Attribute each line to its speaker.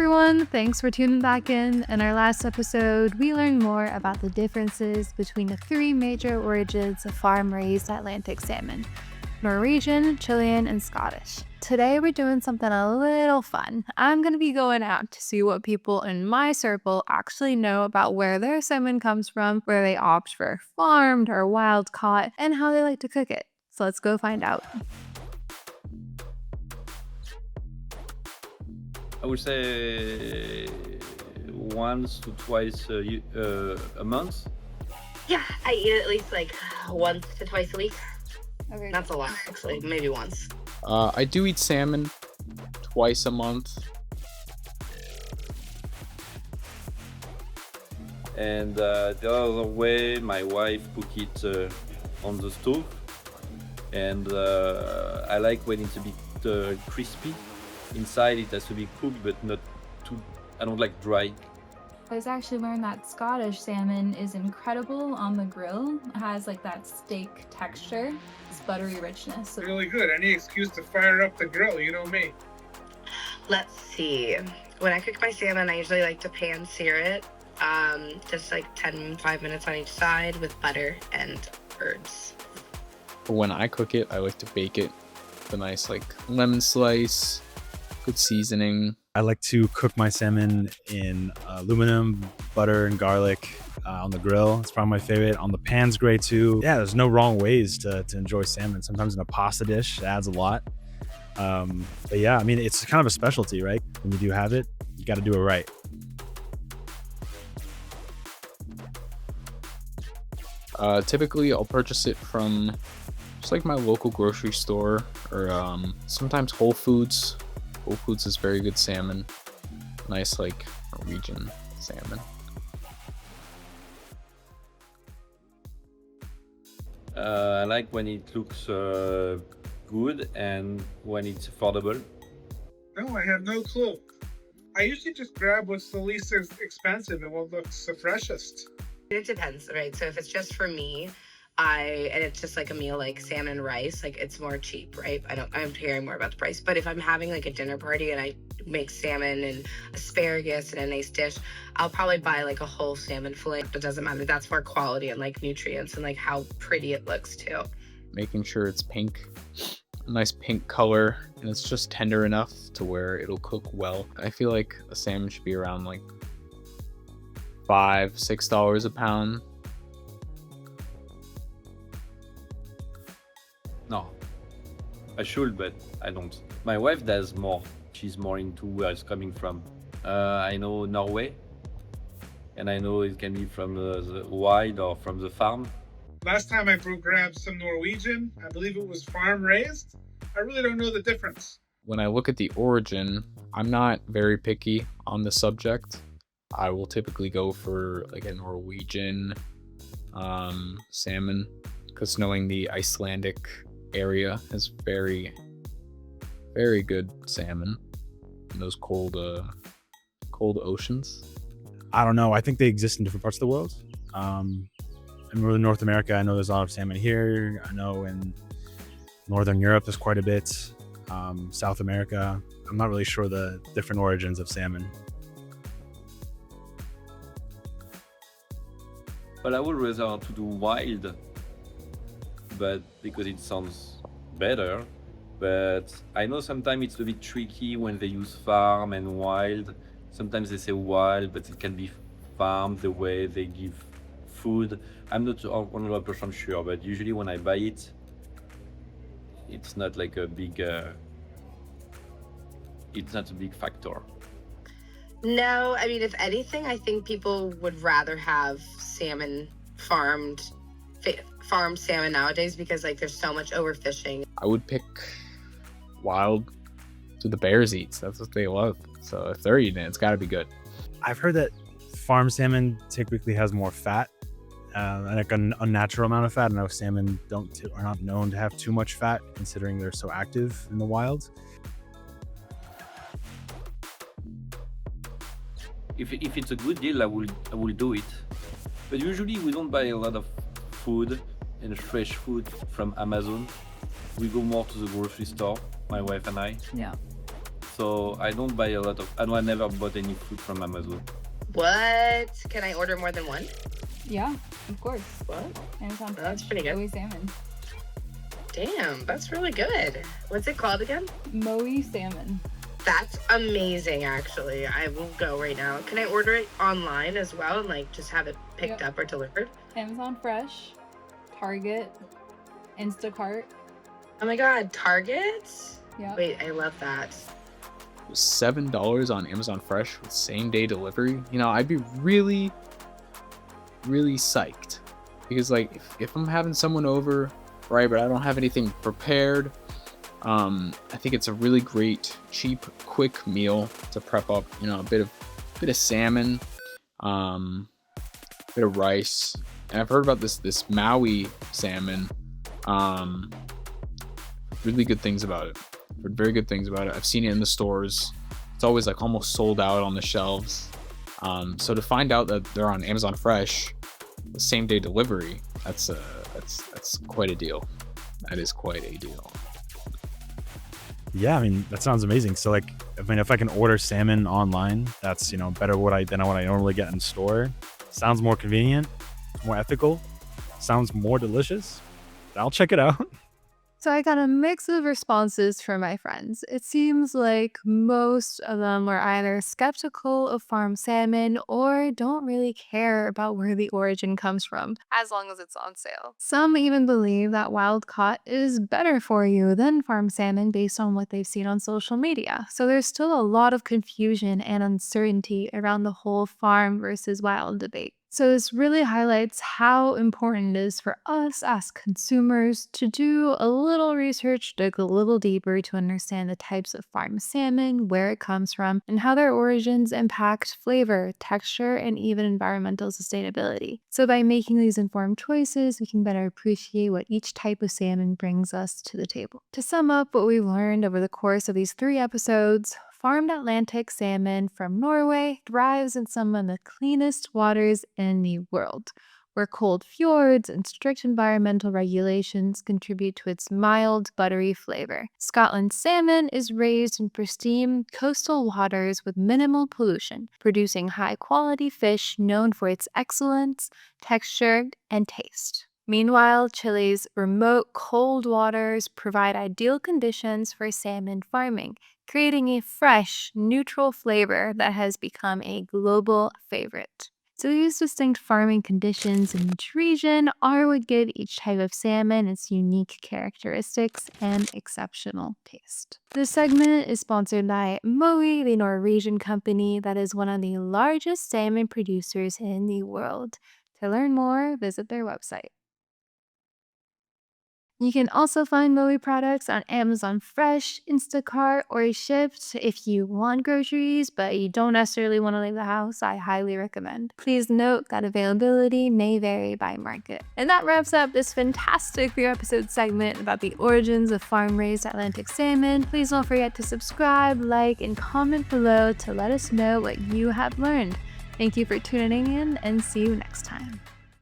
Speaker 1: everyone, thanks for tuning back in. In our last episode, we learned more about the differences between the three major origins of farm-raised Atlantic salmon: Norwegian, Chilean, and Scottish. Today we're doing something a little fun. I'm going to be going out to see what people in my circle actually know about where their salmon comes from, where they opt for farmed or wild caught, and how they like to cook it. So let's go find out.
Speaker 2: I would say once to twice a month.
Speaker 3: Yeah, I eat it at least like once to twice a week.
Speaker 1: Okay.
Speaker 3: That's a lot, actually. Maybe once.
Speaker 4: I do eat salmon twice a month.
Speaker 2: And the other way, my wife cook it on the stove. And I like when it's a bit crispy. Inside it has to be cooked, but not too, I don't like dry.
Speaker 5: I was actually learned that Scottish salmon is incredible on the grill. It has like that steak texture, it's buttery richness.
Speaker 6: Really good. Any excuse to fire up the grill, you know me.
Speaker 3: Let's see. When I cook my salmon, I usually like to pan sear it. Just like 5 minutes on each side with butter and herbs.
Speaker 4: When I cook it, I like to bake it with a nice like lemon slice, good seasoning.
Speaker 7: I like to cook my salmon in aluminum, butter, and garlic on the grill. It's probably my favorite. On the pan's great too. Yeah, there's no wrong ways to enjoy salmon. Sometimes in a pasta dish, it adds a lot. But yeah, I mean, it's kind of a specialty, right? When you do have it, you got to do it right.
Speaker 4: Typically, I'll purchase it from just like my local grocery store or sometimes Whole Foods. Whole Foods is very good salmon. Nice like Norwegian salmon.
Speaker 2: I like when it looks good and when it's affordable.
Speaker 6: No, I have no clue. I usually just grab what's the least expensive and what looks the freshest.
Speaker 3: It depends, right? So if it's just for me, and it's just like a meal like salmon and rice, like it's more cheap, right? I'm caring more about the price. But if I'm having like a dinner party and I make salmon and asparagus and a nice dish, I'll probably buy like a whole salmon fillet. It doesn't matter. That's more quality and like nutrients and like how pretty it looks too.
Speaker 4: Making sure it's pink, a nice pink color, and it's just tender enough to where it'll cook well. I feel like a salmon should be around like $5-6 a pound.
Speaker 2: No, I should, but I don't. My wife does more. She's more into where it's coming from. I know Norway, and I know it can be from the wild or from the farm.
Speaker 6: Last time I grabbed some Norwegian, I believe it was farm raised. I really don't know the difference.
Speaker 4: When I look at the origin, I'm not very picky on the subject. I will typically go for like a Norwegian salmon, because knowing the Icelandic area has very good salmon in those cold oceans.
Speaker 7: I don't know. I think they exist in different parts of the world. In North America, I know there's a lot of salmon here. I know in Northern Europe, there's quite a bit. South America, I'm not really sure the different origins of salmon.
Speaker 2: But I would rather to do wild, but because it sounds better. But I know sometimes it's a bit tricky when they use farm and wild. Sometimes they say wild, but it can be farm the way they give food. I'm not 100% sure, but usually when I buy it, it's not like a big, it's not a big factor.
Speaker 3: No, I mean, if anything, I think people would rather have salmon farmed salmon nowadays because like there's so much overfishing.
Speaker 4: I would pick wild to the bears eats. That's what they love. So if they're eating it, it's got to be good.
Speaker 7: I've heard that farm salmon typically has more fat, like an unnatural amount of fat. I know salmon are not known to have too much fat, considering they're so active in the wild.
Speaker 2: If it's a good deal, I will do it. But usually we don't buy a lot of food and fresh food from Amazon. We go more to the grocery store, my wife and I.
Speaker 1: Yeah.
Speaker 2: so I don't buy a lot of. I never bought any food from Amazon.
Speaker 3: What? Can I order more than one?
Speaker 5: Yeah, of course.
Speaker 3: What?
Speaker 5: Amazon
Speaker 3: That's
Speaker 5: Fresh,
Speaker 3: pretty good.
Speaker 5: Moe salmon.
Speaker 3: Damn, that's really good. What's it called again?
Speaker 5: Moe salmon.
Speaker 3: That's amazing, actually. I will go right now. Can I order it online as well and like just have it picked up or delivered?
Speaker 5: Amazon Fresh, Target, Instacart.
Speaker 3: Oh my God, Target?
Speaker 5: Yeah.
Speaker 3: Wait, I love that.
Speaker 4: It was $7 on Amazon Fresh with same-day delivery. You know, I'd be really, really psyched. Because, like, if I'm having someone over, right, but I don't have anything prepared, I think it's a really great, cheap, quick meal to prep up. You know, a bit of salmon, bit of rice, and I've heard about this Maui salmon. Really good things about it. Heard very good things about it. I've seen it in the stores. It's always like almost sold out on the shelves. So to find out that they're on Amazon Fresh, the same day delivery, that's quite a deal. That is quite a deal.
Speaker 7: Yeah, I mean, that sounds amazing. So like, I mean, if I can order salmon online, that's, you know, better than what I normally get in store. Sounds more convenient, more ethical, sounds more delicious. I'll check it out.
Speaker 1: So I got a mix of responses from my friends. It seems like most of them were either skeptical of farm salmon or don't really care about where the origin comes from, as long as it's on sale. Some even believe that wild caught is better for you than farm salmon based on what they've seen on social media. So there's still a lot of confusion and uncertainty around the whole farm versus wild debate. So this really highlights how important it is for us as consumers to do a little research, dig a little deeper to understand the types of farm salmon, where it comes from, and how their origins impact flavor, texture, and even environmental sustainability. So by making these informed choices, we can better appreciate what each type of salmon brings us to the table. To sum up what we've learned over the course of these 3 episodes, farmed Atlantic salmon from Norway thrives in some of the cleanest waters in the world, where cold fjords and strict environmental regulations contribute to its mild, buttery flavor. Scotland's salmon is raised in pristine coastal waters with minimal pollution, producing high-quality fish known for its excellence, texture, and taste. Meanwhile, Chile's remote cold waters provide ideal conditions for salmon farming, creating a fresh, neutral flavor that has become a global favorite. So these distinct farming conditions in each region are what give each type of salmon its unique characteristics and exceptional taste. This segment is sponsored by Moe, the Norwegian company that is one of the largest salmon producers in the world. To learn more, visit their website. You can also find Moe products on Amazon Fresh, Instacart, or Shipt. If you want groceries, but you don't necessarily want to leave the house, I highly recommend. Please note that availability may vary by market. And that wraps up this fantastic 3-episode segment about the origins of farm-raised Atlantic salmon. Please don't forget to subscribe, like, and comment below to let us know what you have learned. Thank you for tuning in, and see you next time.